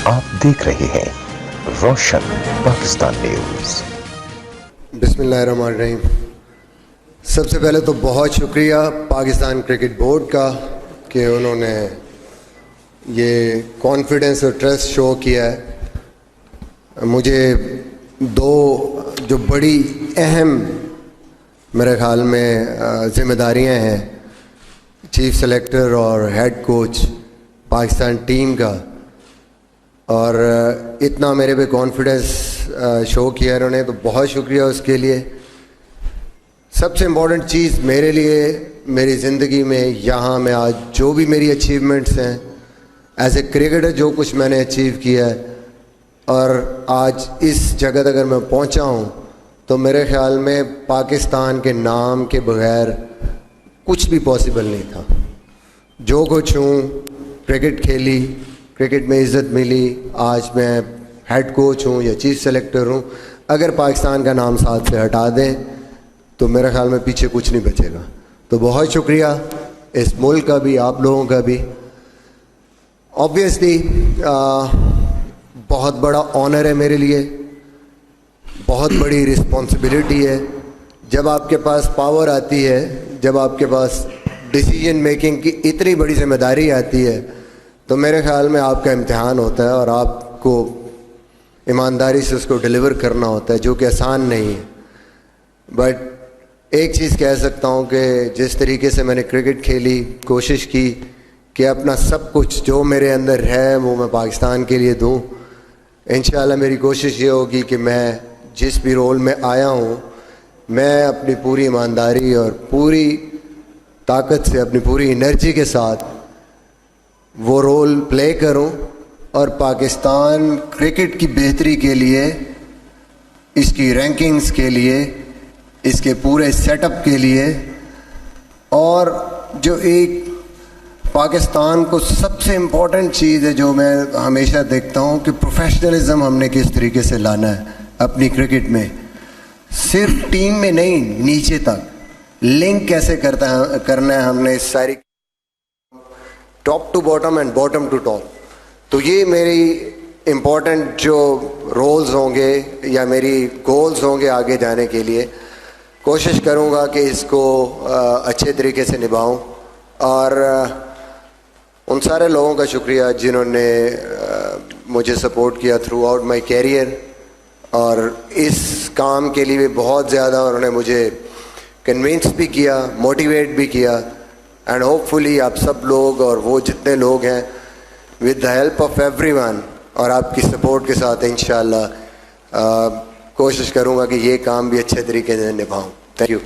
आप देख रहे हैं रोशन पाकिस्तान न्यूज। बिस्मिल्लाहिर्रहमानिर्रहीम। सबसे पहले तो बहुत शुक्रिया पाकिस्तान क्रिकेट बोर्ड का कि उन्होंने ये कॉन्फिडेंस और ट्रस्ट शो किया है। मुझे दो जो बड़ी अहम मेरे ख्याल में जिम्मेदारियां हैं, चीफ सेलेक्टर और हेड कोच पाकिस्तान टीम का, और इतना मेरे पे कॉन्फिडेंस शो किया इन्होंने, तो बहुत शुक्रिया उसके लिए। सबसे इम्पोर्टेंट चीज़ मेरे लिए मेरी ज़िंदगी में यहाँ में आज जो भी मेरी अचीवमेंट्स हैं एज ए क्रिकेटर, जो कुछ मैंने अचीव किया है और आज इस जगह तक अगर मैं पहुँचा हूँ, तो मेरे ख्याल में पाकिस्तान के नाम के बगैर कुछ भी पॉसिबल नहीं था। जो कुछ हूँ, क्रिकेट खेली, क्रिकेट में इज़्ज़त मिली, आज मैं हेड कोच हूँ या चीफ सेलेक्टर हूँ, अगर पाकिस्तान का नाम साथ से हटा दें तो मेरे ख्याल में पीछे कुछ नहीं बचेगा। तो बहुत शुक्रिया इस मुल्क का भी, आप लोगों का भी। ऑब्वियसली बहुत बड़ा ऑनर है मेरे लिए, बहुत बड़ी रिस्पॉन्सिबिलिटी है। जब आपके पास पावर आती है, जब आपके पास डिसीजन मेकिंग की इतनी बड़ी जिम्मेदारी आती है, तो मेरे ख्याल में आपका इम्तिहान होता है और आपको ईमानदारी से उसको डिलीवर करना होता है, जो कि आसान नहीं है। बट एक चीज़ कह सकता हूँ कि जिस तरीके से मैंने क्रिकेट खेली, कोशिश की कि अपना सब कुछ जो मेरे अंदर है वो मैं पाकिस्तान के लिए दूँ। इंशाल्लाह मेरी कोशिश ये होगी कि मैं जिस भी रोल में आया हूँ, मैं अपनी पूरी ईमानदारी और पूरी ताकत से, अपनी पूरी एनर्जी के साथ वो रोल प्ले करूं और पाकिस्तान क्रिकेट की बेहतरी के लिए, इसकी रैंकिंग्स के लिए, इसके पूरे सेटअप के लिए, और जो एक पाकिस्तान को सबसे इम्पोर्टेंट चीज़ है जो मैं हमेशा देखता हूं कि प्रोफेशनलिज्म हमने किस तरीके से लाना है अपनी क्रिकेट में। सिर्फ टीम में नहीं, नीचे तक लिंक कैसे करना है हमने, इस सारी top to bottom and bottom to top. तो ये मेरी इम्पोर्टेंट जो रोल्स होंगे या मेरी गोल्स होंगे आगे जाने के लिए, कोशिश करूँगा कि इसको अच्छे तरीके से निभाऊँ। और उन सारे लोगों का शुक्रिया जिन्होंने मुझे सपोर्ट किया थ्रू आउट माई कैरियर, और इस काम के लिए भी बहुत ज़्यादा उन्होंने मुझे कन्विंस भी किया, मोटिवेट भी किया। एंड होपफुली आप सब लोग और वो जितने लोग हैं, with the help of everyone और आपकी सपोर्ट के साथ इंशाल्लाह कोशिश करूँगा कि ये काम भी अच्छे तरीके से निभाऊँ। Thank you.